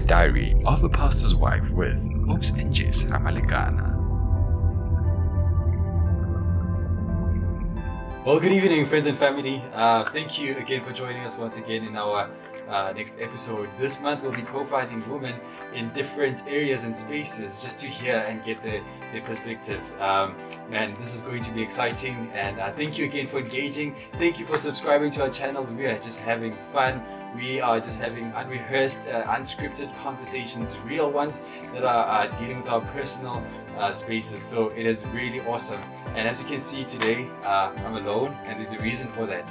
Diary of a Pastor's Wife with Oupa and Jessica Ramalekana. Well, good evening, friends and family. Thank you again for joining us once again in our next episode. This month we'll be profiling women in different areas and spaces just to hear and get their perspectives. And this is going to be exciting, and thank you again for engaging. Thank you for subscribing to our channels. We are just having fun. We are just having unrehearsed, unscripted conversations, real ones that are dealing with our personal spaces. So it is really awesome. And as you can see today, I'm alone, and there's a reason for that.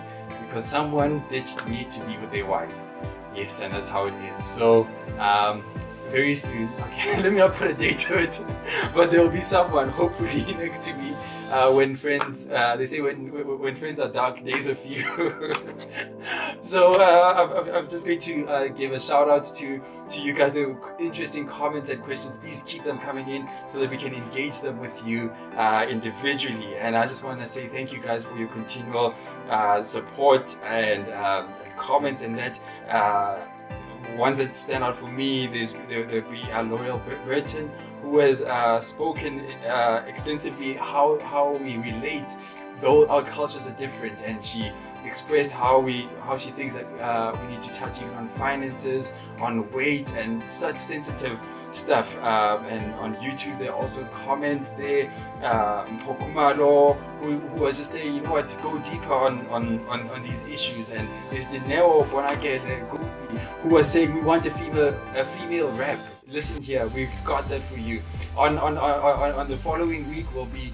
Because someone ditched me to be with their wife. Yes, and that's how it is. So very soon, okay, let me not put a date to it, but there will be someone hopefully next to me when friends, they say when friends are dark, days are few. So I'm just going to give a shout out to you guys. There were interesting comments and questions. Please keep them coming in so that we can engage them with you individually. And I just want to say thank you guys for your continual support and comments, and that ones that stand out for me. There'll be Loyal Burton, who has spoken extensively how we relate, though our cultures are different, and she expressed how she thinks that we need to touch even on finances, on weight, and such sensitive stuff. And on YouTube there are also comments there. Mpokumalo, who was just saying, you know what, go deeper on these issues. And there's Dineo Bonake, who was saying we want a female rap. Listen here, we've got that for you. On the following week we'll be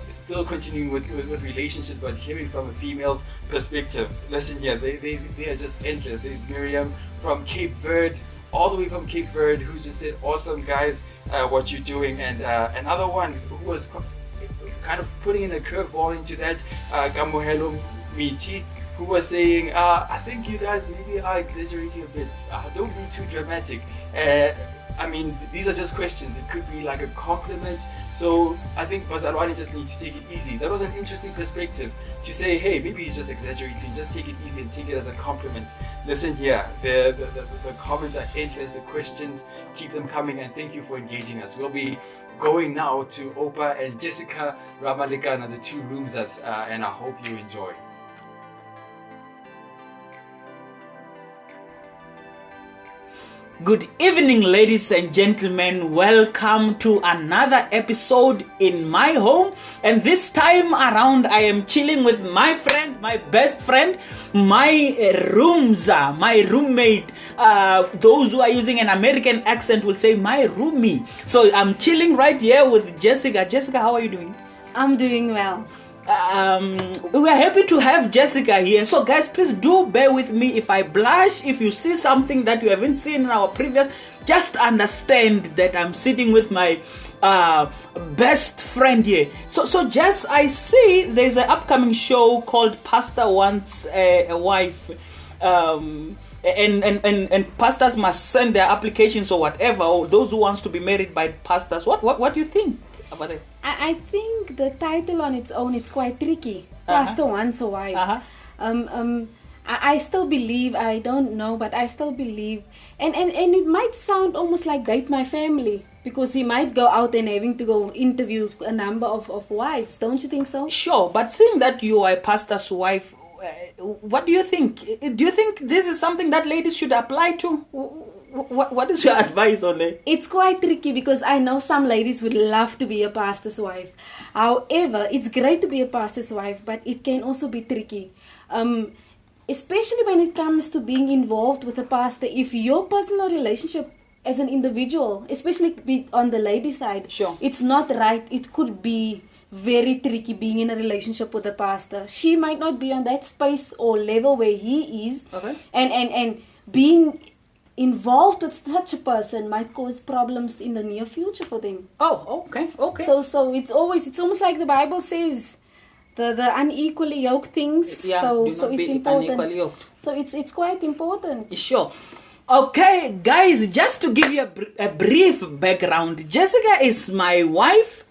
still continuing with relationship, but hearing from a female's perspective. Listen here, they are just endless. There's Miriam from Cape Verde, all the way from Cape Verde, who just said, awesome guys, what you're doing. And another one who was kind of putting in a curveball into that, Gamohelo Miti, who was saying, I think you guys maybe are exaggerating a bit. Don't be too dramatic. I mean, these are just questions. It could be like a compliment. So I think Bazalwani just needs to take it easy. That was an interesting perspective to say, hey, maybe you're just exaggerating. Just take it easy and take it as a compliment. Listen here, the comments are endless. The questions, keep them coming, and thank you for engaging us. We'll be going now to Oupa and Jessica Ramalekana, the two roomsers, and I hope you enjoy. Good evening, ladies and gentlemen. Welcome to another episode in my home. And this time around, I am chilling with my friend, my best friend, my roomza, my roommate. Those who are using an American accent will say my roomie. So I'm chilling right here with Jessica. Jessica, how are you doing? I'm doing well. We are happy to have Jessica here. So guys, please do bear with me if I blush. If you see something that you haven't seen in our previous, just understand that I'm sitting with my best friend here. So Jess, I see there's an upcoming show called Pastor Wants a Wife. And pastors must send their applications or whatever, or those who wants to be married by pastors. What do you think about it? I think the title on its own, it's quite tricky. Pastor Wants a Wife. I still believe, I don't know, but I still believe, and it might sound almost like Date My Family, because he might go out and having to go interview a number of wives. Don't you think so? Sure, but seeing that you are a pastor's wife, what do you think? Do you think this is something that ladies should apply to? What is your advice on it? It's quite tricky, because I know some ladies would love to be a pastor's wife. However, it's great to be a pastor's wife, but it can also be tricky. Especially when it comes to being involved with a pastor. If your personal relationship as an individual, especially on the lady side, sure, it's not right, it could be very tricky being in a relationship with a pastor. She might not be on that space or level where he is. Okay. And being involved with such a person might cause problems in the near future for them. Oh, okay. So it's almost like the Bible says, the unequally yoked things. Yeah, so it's important. Unequally yoked. So it's quite important. Sure. Okay, guys, just to give you a brief background, Jessica is my wife.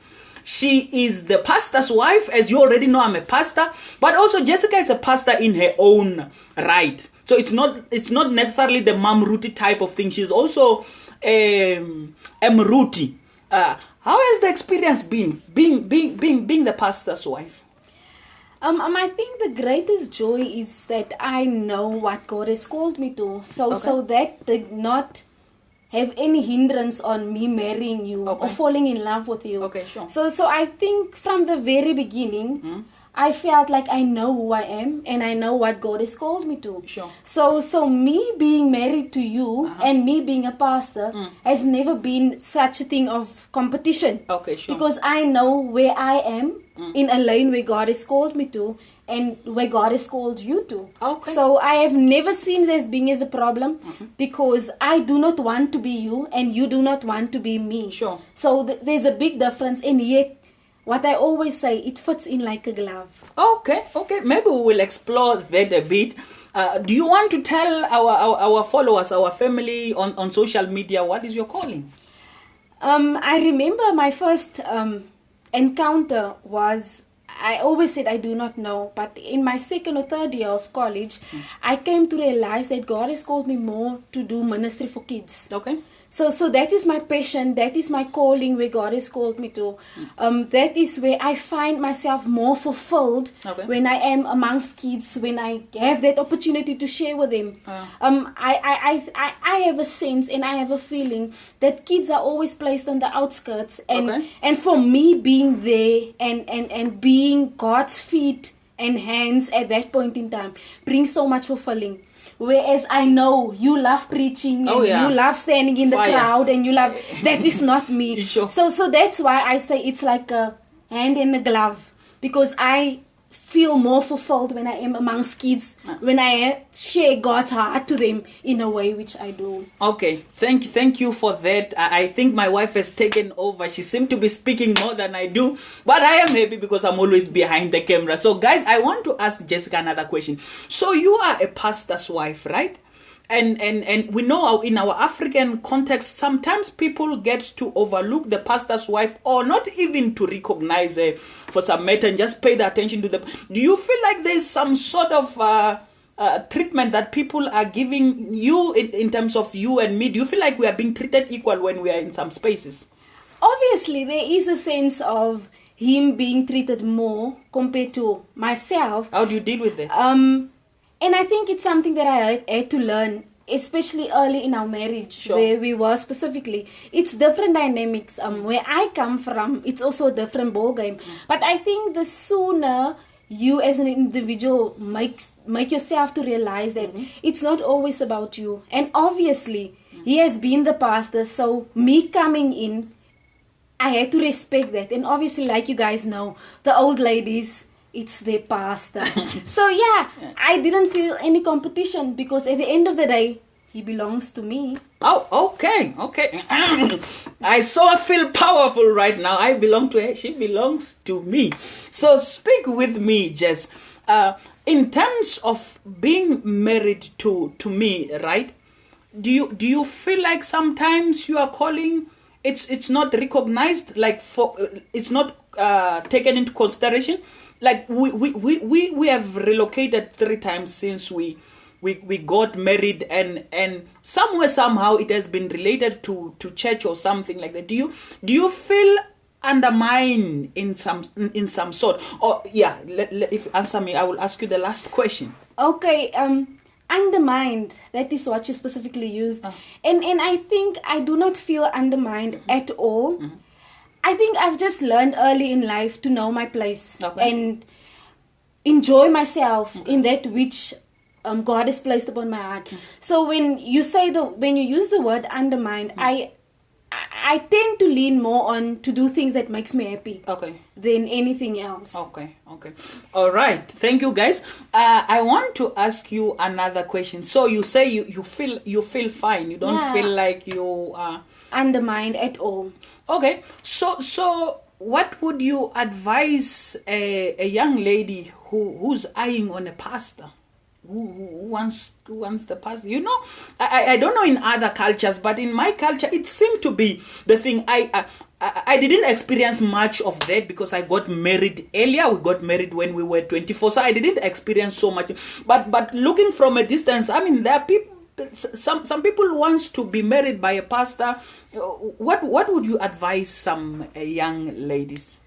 She is the pastor's wife. As you already know, I'm a pastor. But also Jessica is a pastor in her own right. So it's not necessarily the mom Ruti type of thing. She's also Ruti. How has the experience been being the pastor's wife? I think the greatest joy is that I know what God has called me to. So that did not have any hindrance on me marrying you or falling in love with you. Okay, sure. So I think from the very beginning, I felt like I know who I am and I know what God has called me to. Sure. So me being married to you and me being a pastor has never been such a thing of competition. Okay, sure. Because I know where I am in a lane where God has called me to and where God has called you to. Okay. So I have never seen this being as a problem because I do not want to be you and you do not want to be me. Sure. So there's a big difference, and yet what I always say, it fits in like a glove. Okay. Maybe we will explore that a bit. Do you want to tell our followers, our family on social media, what is your calling? I remember my first encounter was, I always said I do not know, but in my second or third year of college, I came to realize that God has called me more to do ministry for kids. Okay. So that is my passion, that is my calling where God has called me to. That is where I find myself more fulfilled when I am amongst kids, when I have that opportunity to share with them. I have a sense and I have a feeling that kids are always placed on the outskirts, and for me being there and being God's feet and hands at that point in time brings so much fulfilling. Whereas I know you love preaching and you love standing in the crowd and you love, that is not me. Sure. So that's why I say it's like a hand in a glove, because I feel more fulfilled when I am amongst kids, when I share God's heart to them in a way which I do. Okay, thank you for that. I think my wife has taken over. She seemed to be speaking more than I do, but I am happy because I'm always behind the camera. So guys, I want to ask Jessica another question. So you are a pastor's wife, right? And we know in our African context, sometimes people get to overlook the pastor's wife or not even to recognize her for some matter and just pay the attention to them. Do you feel like there's some sort of treatment that people are giving you in terms of you and me? Do you feel like we are being treated equal when we are in some spaces? Obviously, there is a sense of him being treated more compared to myself. How do you deal with that? And I think it's something that I had to learn, especially early in our marriage, where we were specifically. It's different dynamics. Where I come from, it's also a different ball game. But I think the sooner you as an individual make yourself to realize that it's not always about you. And obviously, he has been the pastor, so me coming in, I had to respect that. And obviously, like you guys know, the old ladies, it's their pastor. So I didn't feel any competition because at the end of the day, he belongs to me. Oh, okay. I so feel powerful right now. I belong to her. She belongs to me. So speak with me, Jess. In terms of being married to me, right? Do you feel like sometimes you are calling? It's not recognized. Like it's not taken into consideration. Like we have relocated 3 times since we got married, and somehow it has been related to church or something like that. Do you feel undermined in some sort? Or if you answer me, I will ask you the last question. Okay, undermined, that is what you specifically used. And I think I do not feel undermined at all. I think I've just learned early in life to know my place and enjoy myself in that which God has placed upon my heart. So when you use the word undermined, I tend to lean more on to do things that makes me happy than anything else. Okay. All right. Thank you, guys. I want to ask you another question. So you say you feel fine. You don't feel like you are undermined at all. Okay. So what would you advise a young lady who's eyeing on a pastor? who wants the pastor? You know, I don't know in other cultures, but in my culture, it seemed to be the thing. I didn't experience much of that because I got married earlier. We got married when we were 24, so I didn't experience so much. But looking from a distance, I mean, there are people. Some people wants to be married by a pastor. What would you advise some young ladies?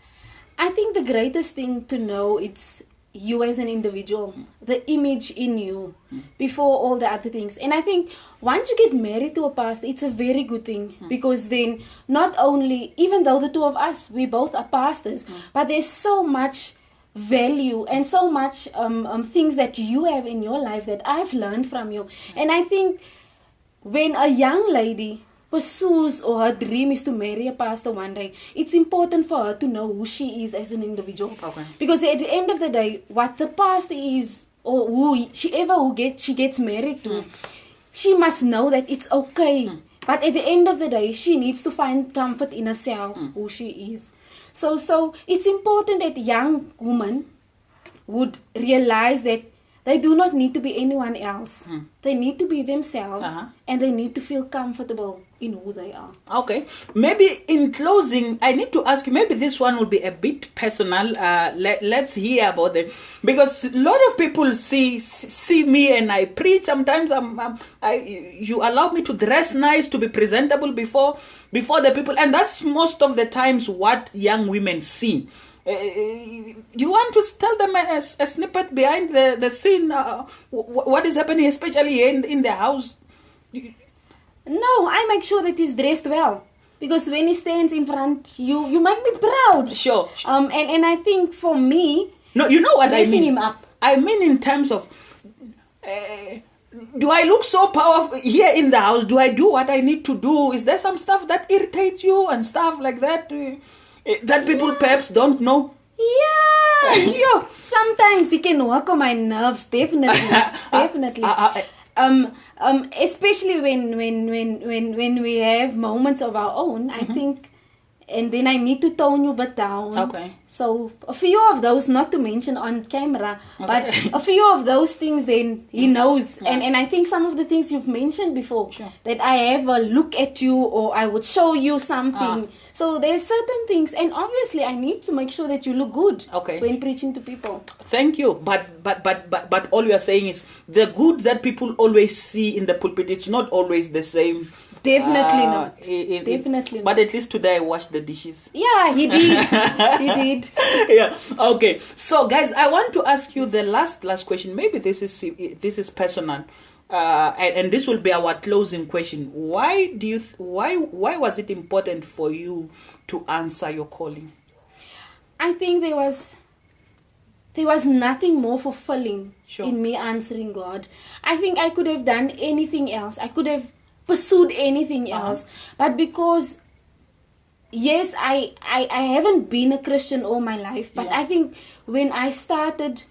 I think the greatest thing to know it's you as an individual, the image in you before all the other things. And I think once you get married to a pastor, it's a very good thing because then not only, even though the two of us, we both are pastors, but there's so much value and so much things that you have in your life that I've learned from you. And I think when a young lady pursues or her dream is to marry a pastor one day, it's important for her to know who she is as an individual. Okay. Because at the end of the day, what the pastor is or who she gets married to, she must know that it's okay. But at the end of the day, she needs to find comfort in herself, who she is. So it's important that young women would realize that they do not need to be anyone else. They need to be themselves and they need to feel comfortable in who they are. Okay. Maybe in closing, I need to ask you, maybe this one will be a bit personal. Let's hear about it. Because a lot of people see me and I preach. Sometimes you allow me to dress nice, to be presentable before the people. And that's most of the times what young women see. You want to tell them a snippet behind the scene, what is happening, especially in the house? No, I make sure that he's dressed well. Because when he stands in front, you make me proud. Sure. And I think for me, no, you know what I mean. Dressing him up. I mean in terms of, do I look so powerful here in the house? Do I do what I need to do? Is there some stuff that irritates you and stuff like that? That people perhaps don't know? Yeah, sometimes he can work on my nerves, definitely. Especially when we have moments of our own, I think, and then I need to tone you but down. Okay. So a few of those, not to mention on camera, but a few of those things then he knows. And I think some of the things you've mentioned before, that I have a look at you or I would show you something. So there's certain things, and obviously I need to make sure that you look good when preaching to people. Thank you. But all you are saying is the good that people always see in the pulpit, it's not always the same. Definitely not. Definitely not. But at least today I washed the dishes. Yeah, he did. He did. Yeah. Okay. So guys, I want to ask you the last question. Maybe this is personal. And this will be our closing question. Why was it important for you to answer your calling? I think there was nothing more fulfilling in me answering God. I think I could have done anything else. I could have pursued anything else. But because, yes, I haven't been a Christian all my life. But I think when I started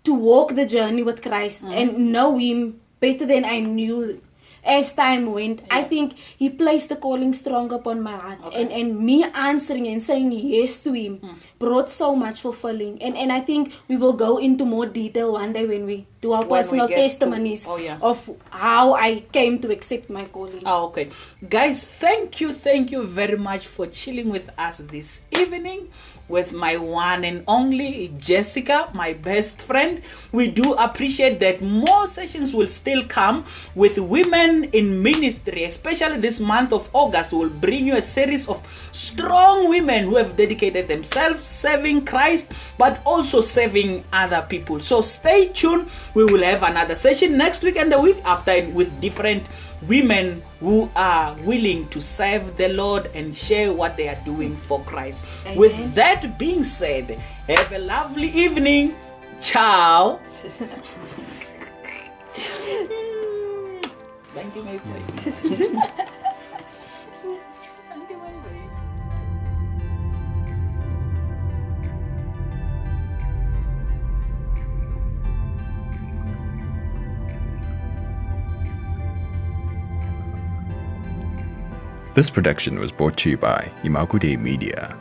to walk the journey with Christ and know Him better than I knew as time went, I think He placed the calling strong upon my heart. And me answering and saying yes to Him brought so much fulfilling. And I think we will go into more detail one day when we do our personal testimonies of how I came to accept my calling. Okay. Guys, thank you very much for chilling with us this evening with my one and only Jessica, my best friend. We do appreciate that more sessions will still come with women in ministry, especially this month of August. We'll bring you a series of strong women who have dedicated themselves serving Christ, but also serving other people. So stay tuned. We will have another session next week and the week after with different women who are willing to serve the Lord and share what they are doing for Christ. Amen. With that being said, have a lovely evening. Ciao. Thank you, my friend. Thank you, my friend. This production was brought to you by Imagude Media.